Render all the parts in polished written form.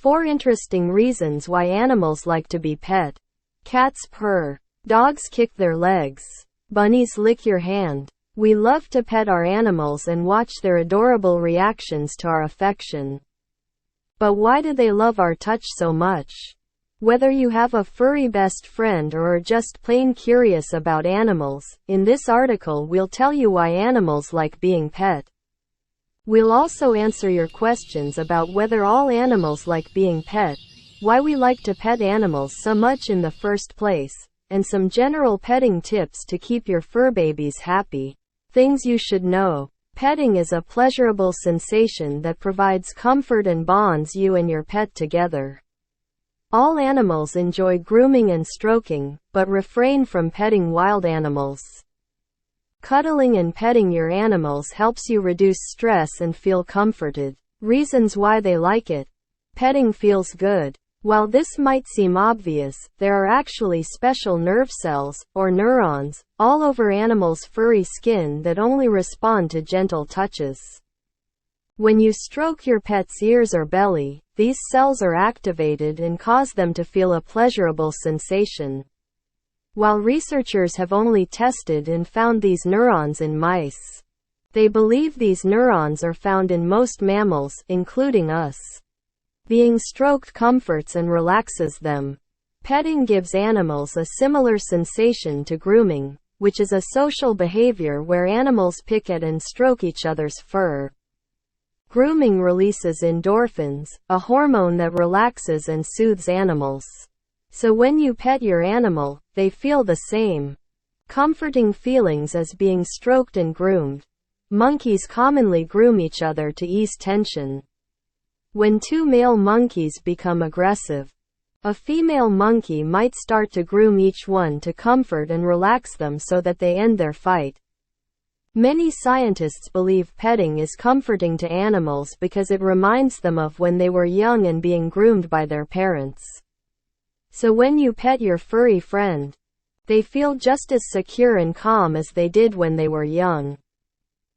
4 interesting reasons why animals like to be pet. Cats purr. Dogs kick their legs. Bunnies lick your hand. We love to pet our animals and watch their adorable reactions to our affection. But why do they love our touch so much? Whether you have a furry best friend or are just plain curious about animals, in this article we'll tell you why animals like being pet. We'll also answer your questions about whether all animals like being pet, why we like to pet animals so much in the first place, and some general petting tips to keep your fur babies happy. Things you should know. Petting is a pleasurable sensation that provides comfort and bonds you and your pet together. All animals enjoy grooming and stroking, but refrain from petting wild animals. Cuddling and petting your animals helps you reduce stress and feel comforted. Reasons why they like it. Petting feels good. While this might seem obvious, there are actually special nerve cells, or neurons, all over animals' furry skin that only respond to gentle touches. When you stroke your pet's ears or belly, these cells are activated and cause them to feel a pleasurable sensation. While researchers have only tested and found these neurons in mice, they believe these neurons are found in most mammals, including us. Being stroked comforts and relaxes them. Petting gives animals a similar sensation to grooming, which is a social behavior where animals pick at and stroke each other's fur. Grooming releases endorphins, a hormone that relaxes and soothes animals. So when you pet your animal, they feel the same comforting feelings as being stroked and groomed. Monkeys commonly groom each other to ease tension. When 2 male monkeys become aggressive, a female monkey might start to groom each one to comfort and relax them so that they end their fight. Many scientists believe petting is comforting to animals because it reminds them of when they were young and being groomed by their parents. So when you pet your furry friend, they feel just as secure and calm as they did when they were young.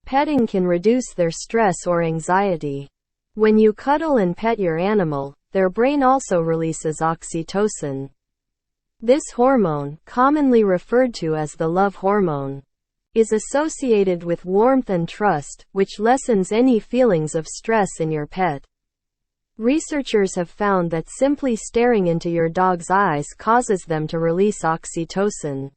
Petting can reduce their stress or anxiety. When you cuddle and pet your animal, their brain also releases oxytocin. This hormone, commonly referred to as the love hormone, is associated with warmth and trust, which lessens any feelings of stress in your pet. Researchers have found that simply staring into your dog's eyes causes them to release oxytocin.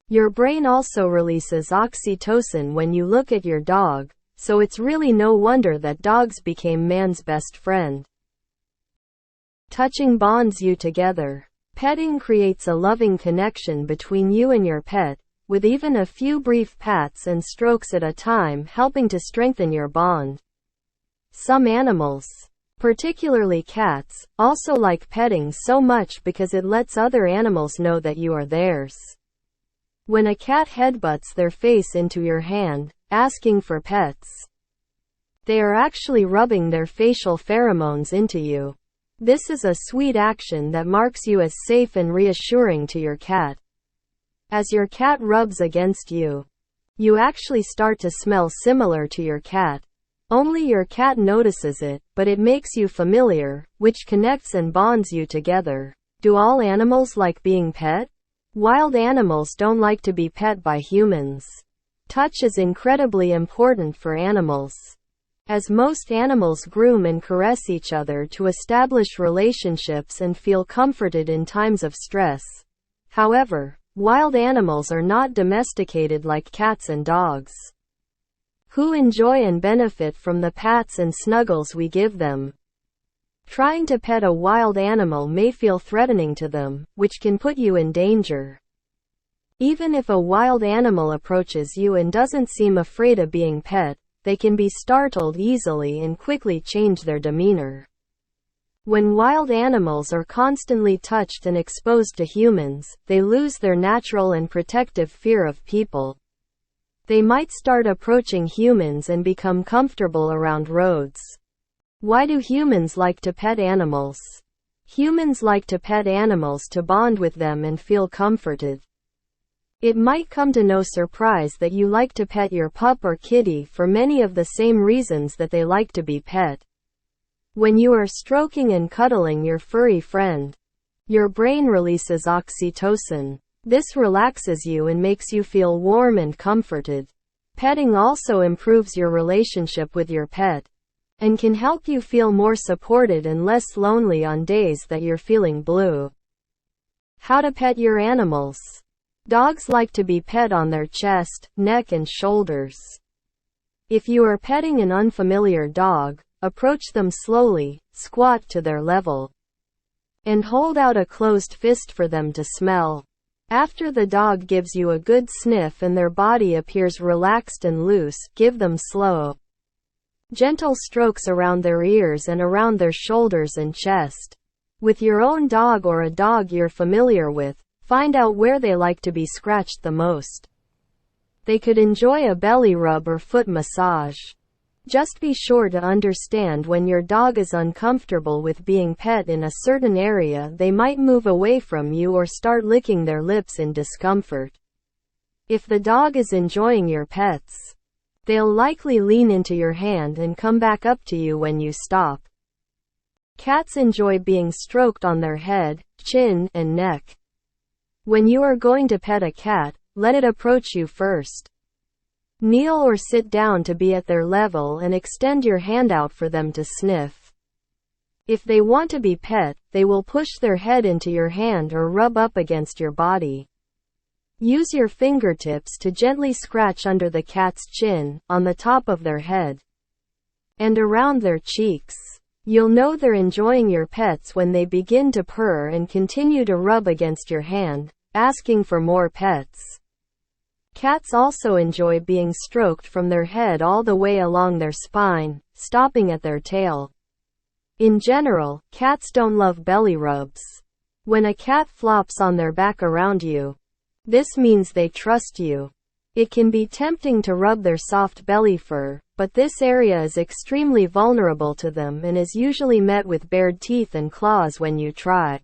Your brain also releases oxytocin when you look at your dog, so it's really no wonder that dogs became man's best friend. Touching bonds you together. Petting creates a loving connection between you and your pet, with even a few brief pats and strokes at a time helping to strengthen your bond. Some animals, particularly cats, also like petting so much because it lets other animals know that you are theirs. When a cat headbutts their face into your hand, asking for pets, they are actually rubbing their facial pheromones into you. This is a sweet action that marks you as safe and reassuring to your cat. As your cat rubs against you, you actually start to smell similar to your cat. Only your cat notices it, but it makes you familiar, which connects and bonds you together. Do all animals like being pet? Wild animals don't like to be pet by humans. Touch is incredibly important for animals, as most animals groom and caress each other to establish relationships and feel comforted in times of stress. However, wild animals are not domesticated like cats and dogs, who enjoy and benefit from the pats and snuggles we give them. Trying to pet a wild animal may feel threatening to them, which can put you in danger. Even if a wild animal approaches you and doesn't seem afraid of being pet, they can be startled easily and quickly change their demeanor. When wild animals are constantly touched and exposed to humans, they lose their natural and protective fear of people. They might start approaching humans and become comfortable around roads. Why do humans like to pet animals? Humans like to pet animals to bond with them and feel comforted. It might come to no surprise that you like to pet your pup or kitty for many of the same reasons that they like to be pet. When you are stroking and cuddling your furry friend, your brain releases oxytocin. This relaxes you and makes you feel warm and comforted. Petting also improves your relationship with your pet and can help you feel more supported and less lonely on days that you're feeling blue. How to pet your animals. Dogs like to be pet on their chest, neck and shoulders. If you are petting an unfamiliar dog, approach them slowly, squat to their level, and hold out a closed fist for them to smell. After the dog gives you a good sniff and their body appears relaxed and loose, give them slow, gentle strokes around their ears and around their shoulders and chest. With your own dog or a dog you're familiar with, find out where they like to be scratched the most. They could enjoy a belly rub or foot massage. Just be sure to understand when your dog is uncomfortable with being pet in a certain area. They might move away from you or start licking their lips in discomfort. If the dog is enjoying your pets, they'll likely lean into your hand and come back up to you when you stop. Cats enjoy being stroked on their head, chin, and neck. When you are going to pet a cat, let it approach you first. Kneel or sit down to be at their level and extend your hand out for them to sniff. If they want to be pet, they will push their head into your hand or rub up against your body. Use your fingertips to gently scratch under the cat's chin, on the top of their head, and around their cheeks. You'll know they're enjoying your pets when they begin to purr and continue to rub against your hand, asking for more pets. Cats also enjoy being stroked from their head all the way along their spine, stopping at their tail. In general, cats don't love belly rubs. When a cat flops on their back around you, this means they trust you. It can be tempting to rub their soft belly fur, but this area is extremely vulnerable to them and is usually met with bared teeth and claws when you try.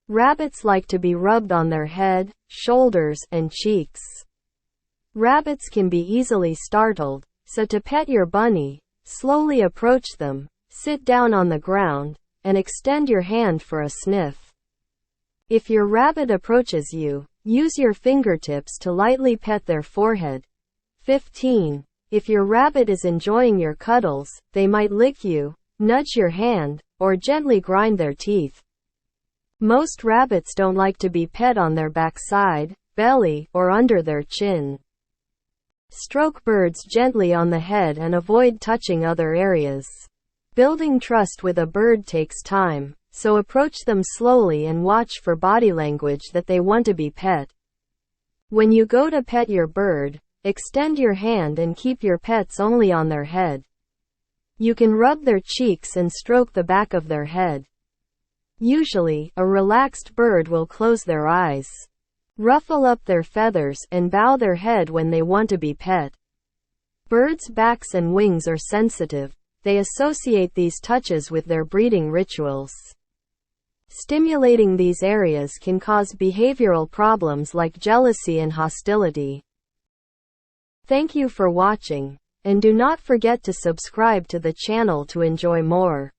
Rabbits like to be rubbed on their head, shoulders, and cheeks. Rabbits can be easily startled, so to pet your bunny, slowly approach them, sit down on the ground, and extend your hand for a sniff. If your rabbit approaches you, use your fingertips to lightly pet their forehead. 15. If your rabbit is enjoying your cuddles, they might lick you, nudge your hand, or gently grind their teeth. Most rabbits don't like to be pet on their backside, belly, or under their chin. Stroke birds gently on the head and avoid touching other areas. Building trust with a bird takes time, so approach them slowly and watch for body language that they want to be pet. When you go to pet your bird, extend your hand and keep your pets only on their head. You can rub their cheeks and stroke the back of their head. Usually, a relaxed bird will close their eyes, ruffle up their feathers, and bow their head when they want to be pet. Birds' backs and wings are sensitive. They associate these touches with their breeding rituals. Stimulating these areas can cause behavioral problems like jealousy and hostility. Thank you for watching, and do not forget to subscribe to the channel to enjoy more.